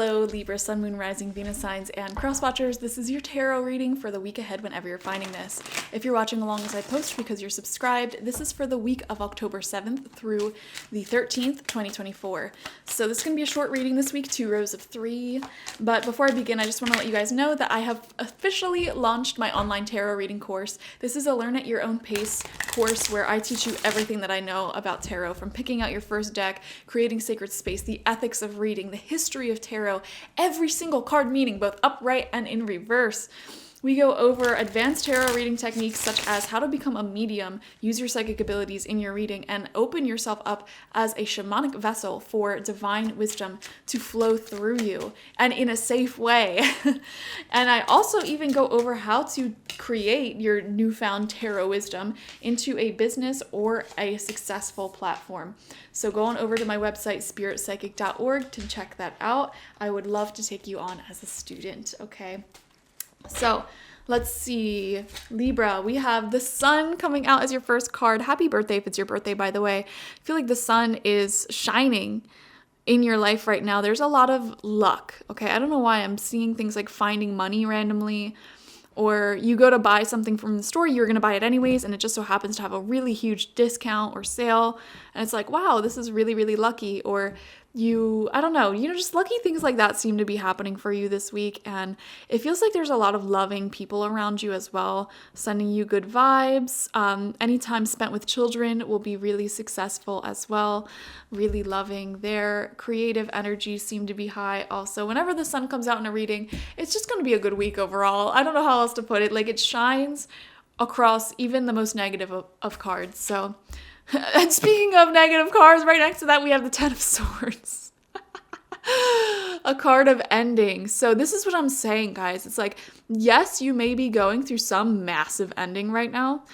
Hello, Libra, Sun, Moon, Rising, Venus signs, and cross watchers. This is your tarot reading for the week ahead whenever you're finding this. If you're watching along as I post because you're subscribed, this is for the week of October 7th through the 13th, 2024. So this is going to be a short reading this week, 2 rows of 3. But before I begin, I just want to let you guys know that I have officially launched my online tarot reading course. This is a learn at your own pace course where I teach you everything that I know about tarot, from picking out your first deck, creating sacred space, the ethics of reading, the history of tarot, every single card meaning, both upright and in reverse. We go over advanced tarot reading techniques such as how to become a medium, use your psychic abilities in your reading, and open yourself up as a shamanic vessel for divine wisdom to flow through you and in a safe way. And I also even go over how to create your newfound tarot wisdom into a business or a successful platform. So go on over to my website, spiritpsychic.org, to check that out. I would love to take you on as a student, okay? So let's see, Libra, we have the sun coming out as your first card. Happy birthday if it's your birthday, by the way. I feel like the sun is shining in your life right now. There's a lot of luck, okay? I don't know why I'm seeing things like finding money randomly, or you go to buy something from the store, you're going to buy it anyways, and it just so happens to have a really huge discount or sale, and it's like, wow, this is really, really lucky. Or I don't know, just lucky things like that seem to be happening for you this week, and it feels like there's a lot of loving people around you as well, sending you good vibes. Any time spent with children will be really successful as well, really loving. Their creative energies seem to be high also. Whenever the sun comes out in a reading, it's just going to be a good week overall. I don't know how else to put it. Like, it shines across even the most negative of cards. So, and speaking of negative cards, right next to that we have the Ten of Swords. A card of ending. So this is what I'm saying, guys. It's like, yes, you may be going through some massive ending right now,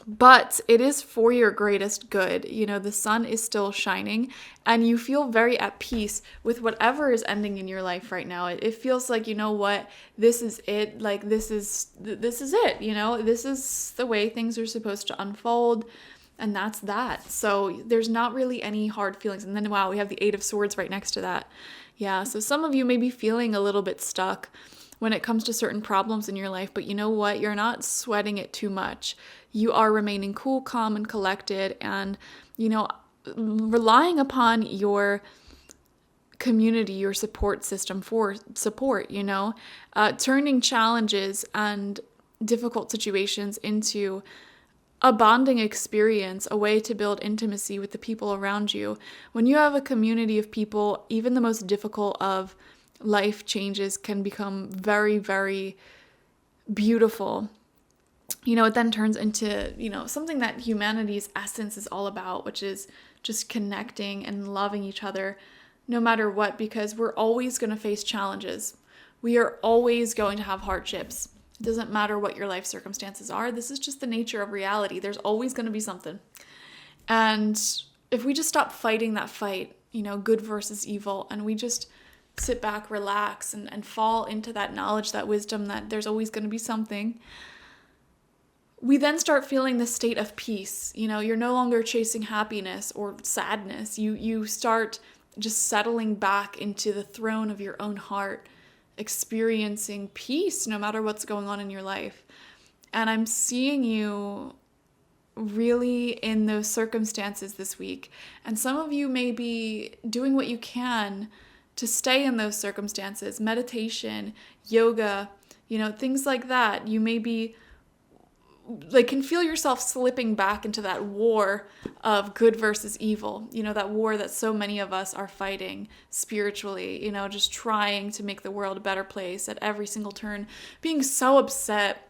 but it is for your greatest good. The sun is still shining and you feel very at peace with whatever is ending in your life right now. It feels like, you know what, this is it. Like, this is it, this is the way things are supposed to unfold. And that's that. So there's not really any hard feelings. And then, wow, we have the Eight of Swords right next to that. Yeah, so some of you may be feeling a little bit stuck when it comes to certain problems in your life, but you know what? You're not sweating it too much. You are remaining cool, calm, and collected, and, relying upon your community, your support system for support, turning challenges and difficult situations into a bonding experience, a way to build intimacy with the people around you. When you have a community of people, even the most difficult of life changes can become very, very beautiful. It then turns into, something that humanity's essence is all about, which is just connecting and loving each other no matter what, because we're always going to face challenges. We are always going to have hardships. It doesn't matter what your life circumstances are. This is just the nature of reality. There's always going to be something. And if we just stop fighting that fight, good versus evil, and we just sit back, relax, and fall into that knowledge, that wisdom that there's always going to be something, we then start feeling the state of peace. You're no longer chasing happiness or sadness. You start just settling back into the throne of your own heart, experiencing peace no matter what's going on in your life. And I'm seeing you really in those circumstances this week. And some of you may be doing what you can to stay in those circumstances. Meditation, yoga, things like that. You may be can feel yourself slipping back into that war of good versus evil, that war that so many of us are fighting spiritually, just trying to make the world a better place at every single turn, being so upset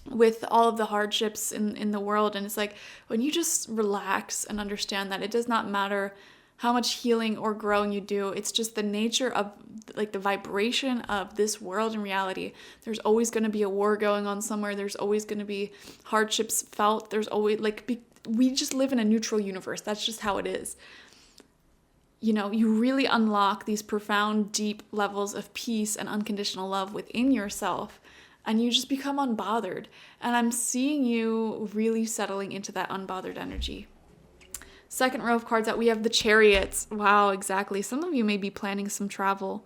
with all of the hardships in the world. And it's like, when you just relax and understand that it does not matter how much healing or growing you do, it's just the nature of the vibration of this world and reality. There's always going to be a war going on somewhere. There's always going to be hardships felt. There's always we just live in a neutral universe. That's just how it is. You really unlock these profound, deep levels of peace and unconditional love within yourself, and you just become unbothered. And I'm seeing you really settling into that unbothered energy. second row of cards out, we have the Chariots. Wow, exactly. Some of you may be planning some travel,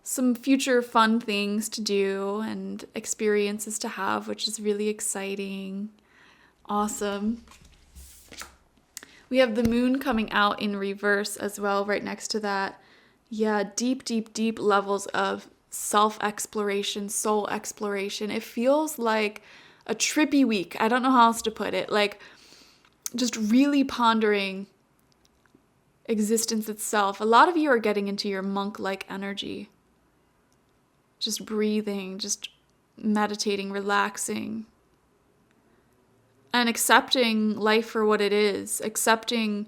some future fun things to do and experiences to have, which is really exciting. Awesome. We have the Moon coming out in reverse as well, right next to that. Yeah, deep, deep, deep levels of self-exploration, soul exploration. It feels like a trippy week. I don't know how else to put it. Like, just really pondering existence itself. A lot of you are getting into your monk-like energy. Just breathing, just meditating, relaxing, and accepting life for what it is, accepting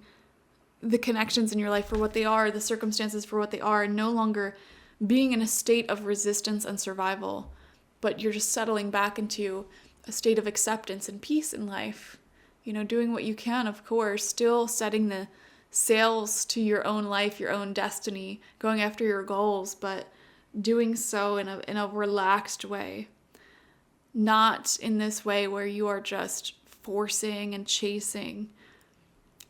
the connections in your life for what they are, the circumstances for what they are, and no longer being in a state of resistance and survival, but you're just settling back into a state of acceptance and peace in life. You know, doing what you can, of course, still setting the sails to your own life, your own destiny, going after your goals, but doing so in a relaxed way. Not in this way where you are just forcing and chasing.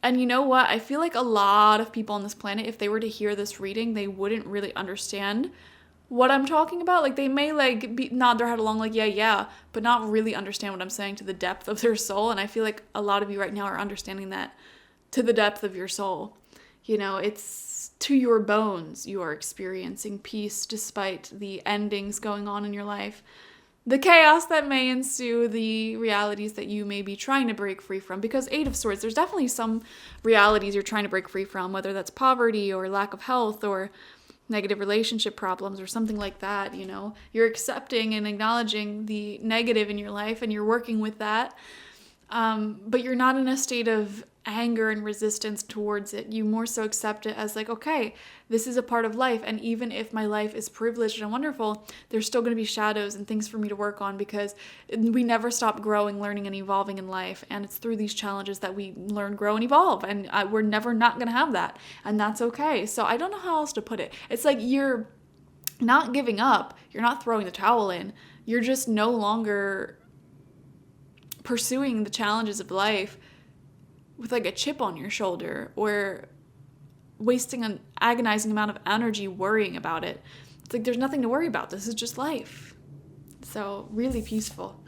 And you know what? I feel like a lot of people on this planet, if they were to hear this reading, they wouldn't really understand what I'm talking about. Like, they may nod their head along like, yeah, but not really understand what I'm saying to the depth of their soul. And I feel like a lot of you right now are understanding that to the depth of your soul. You know, it's to your bones you are experiencing peace despite the endings going on in your life. The chaos that may ensue, the realities that you may be trying to break free from. Because Eight of Swords, there's definitely some realities you're trying to break free from, whether that's poverty or lack of health or negative relationship problems or something like that, you know. You're accepting and acknowledging the negative in your life and you're working with that. But you're not in a state of anger and resistance towards it. You more so accept it as like, okay, this is a part of life. And even if my life is privileged and wonderful, there's still going to be shadows and things for me to work on, because we never stop growing, learning, and evolving in life. And it's through these challenges that we learn, grow, and evolve. And we're never not going to have that. And that's okay. So I don't know how else to put it. It's like you're not giving up. You're not throwing the towel in. You're just no longer pursuing the challenges of life with like a chip on your shoulder or wasting an agonizing amount of energy worrying about it. It's like there's nothing to worry about. This is just life. So really peaceful.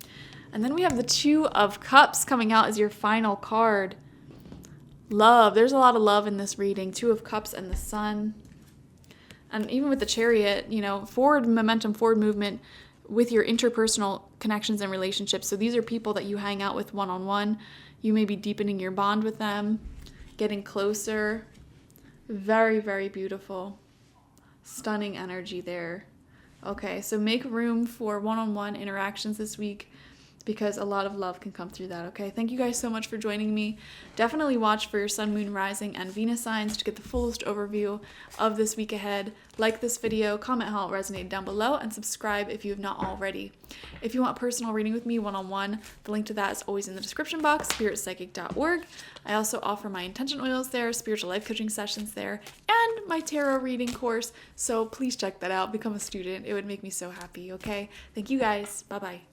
And then we have the Two of Cups coming out as your final card. Love. There's a lot of love in this reading. Two of Cups and the Sun. And even with the Chariot, you know, forward momentum, forward movement with your interpersonal connections and relationships. So these are people that you hang out with one-on-one. You may be deepening your bond with them, getting closer. Very, very beautiful. Stunning energy there. Okay, so make room for one-on-one interactions this week, because a lot of love can come through that, okay? Thank you guys so much for joining me. Definitely watch for your Sun, Moon, Rising, and Venus signs to get the fullest overview of this week ahead. Like this video, comment how it resonated down below, and subscribe if you have not already. If you want personal reading with me one-on-one, the link to that is always in the description box, spiritpsychic.org. I also offer my intention oils there, spiritual life coaching sessions there, and my tarot reading course. So please check that out. Become a student. It would make me so happy, okay? Thank you guys. Bye-bye.